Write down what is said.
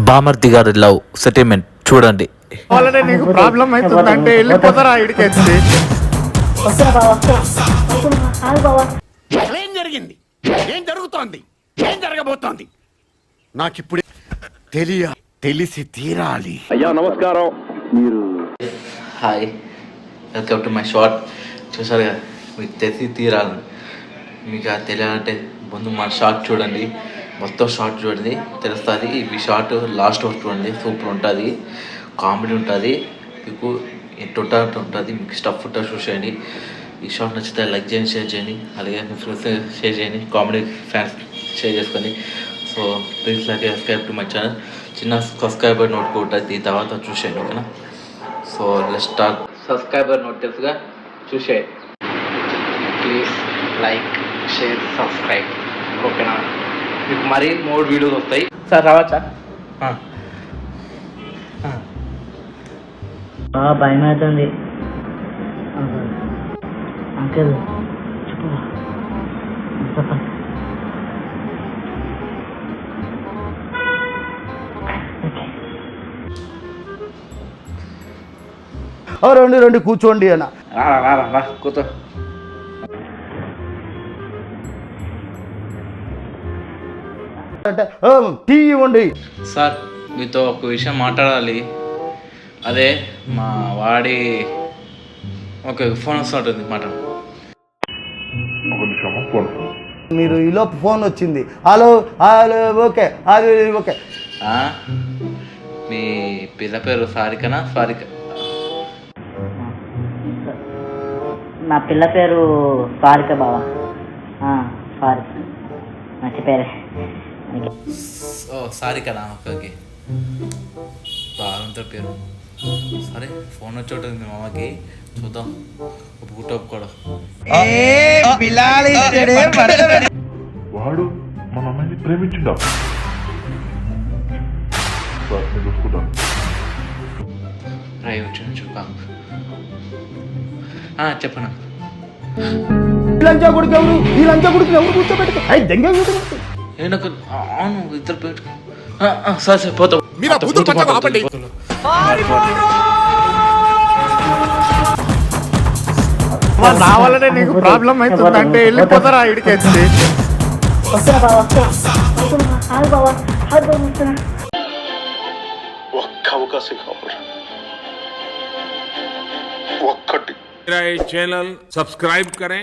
బామర్ది గారి love settlement చూడండి. వాళ్ళనే నీకు ప్రాబ్లం అవుతుందంటే వెళ్ళిపోతారా ఇడికి వచ్చి. ఏం జరిగింది, ఏం జరుగుతోంది, ఏం జరగబోతోంది నాకిప్పుడు తెలిసి తీరాలి. అయ్యా నమస్కారం. మీరు hi, welcome to my short. చూసారు కదా, మీకు తెలిసి తీరాలని. మీకు అది తెలియాలంటే ముందు మన షార్ట్ చూడండి, మొత్తం షార్ట్ చూడండి తెలుస్తుంది. ఈ షార్ట్ లాస్ట్ వరకు చూడండి, సూపర్ ఉంటుంది, కామెడీ ఉంటుంది, మీకు ఎంటర్టైన్మెంట్ ఉంటుంది, మీకు స్టఫ్ ఉంటుంది. చూసేయండి. ఈ షార్ట్ నచ్చితే లైక్ చేయండి, షేర్ చేయండి, అలాగే మీ ఫ్రెండ్స్ షేర్ చేయండి, కామెడీ ఫ్యాన్స్ షేర్ చేసుకోండి. So please like subscribe to my channel. చిన్న సబ్స్క్రైబర్ నోట్ కూడా ఉంటుంది, దీని తర్వాత చూసేయండి, ఓకేనా? So let's start. Subscriber note తెలుసుగా, చూసేయండి. ప్లీజ్ లైక్ షేర్ సబ్స్క్రైబ్, ఓకేనా? మీకు మరీ 3 వీడియోస్ వస్తాయి. సార్ రావచ్చా? భయం అవుతుంది అంకుల్. చెప్పండి. రండి కూర్చోండి అన్న. రా కూర్చో. అంటే టీ ఇవ్వండి. సార్ మీతో ఒక విషయం మాట్లాడాలి. అదే మా వాడి ఓకే ఫోన్ వస్తుంటుంది మాట. మీరు ఈలోపు ఫోన్ వచ్చింది. హలో ఓకే అది ఓకే. మీ పిల్ల పేరు సారికనా? సారిక. నా పిల్ల పేరు సారిక బావా. సారిక మంచి పేరే. ఓ సారికనా? ఓకే ఓకే, బాగుంటుంది పేరు. సరే ఫోన్ వచ్చి మీ మామకి, చూద్దాం ఒప్పుకోడా. వాడు మన అమ్మాయిని ప్రేమించిండా? చూసుకుంటాను. రై వచ్చి చూద్దాం. చెప్పనా? ఈ లంచా కొడుకు ఎవరు కూర్చోబెట్టుకో. నాకు అవును ఇద్దరు పెట్టు. సరే పోతాం. రావాలనే నీకు ప్రాబ్లం అవుతుందంటే వెళ్ళిపోతారా ఇడికి వచ్చి. ఒక్క అవకాశం కావాలి, ఒక్కటి. चैनल सब्सक्राइब करें,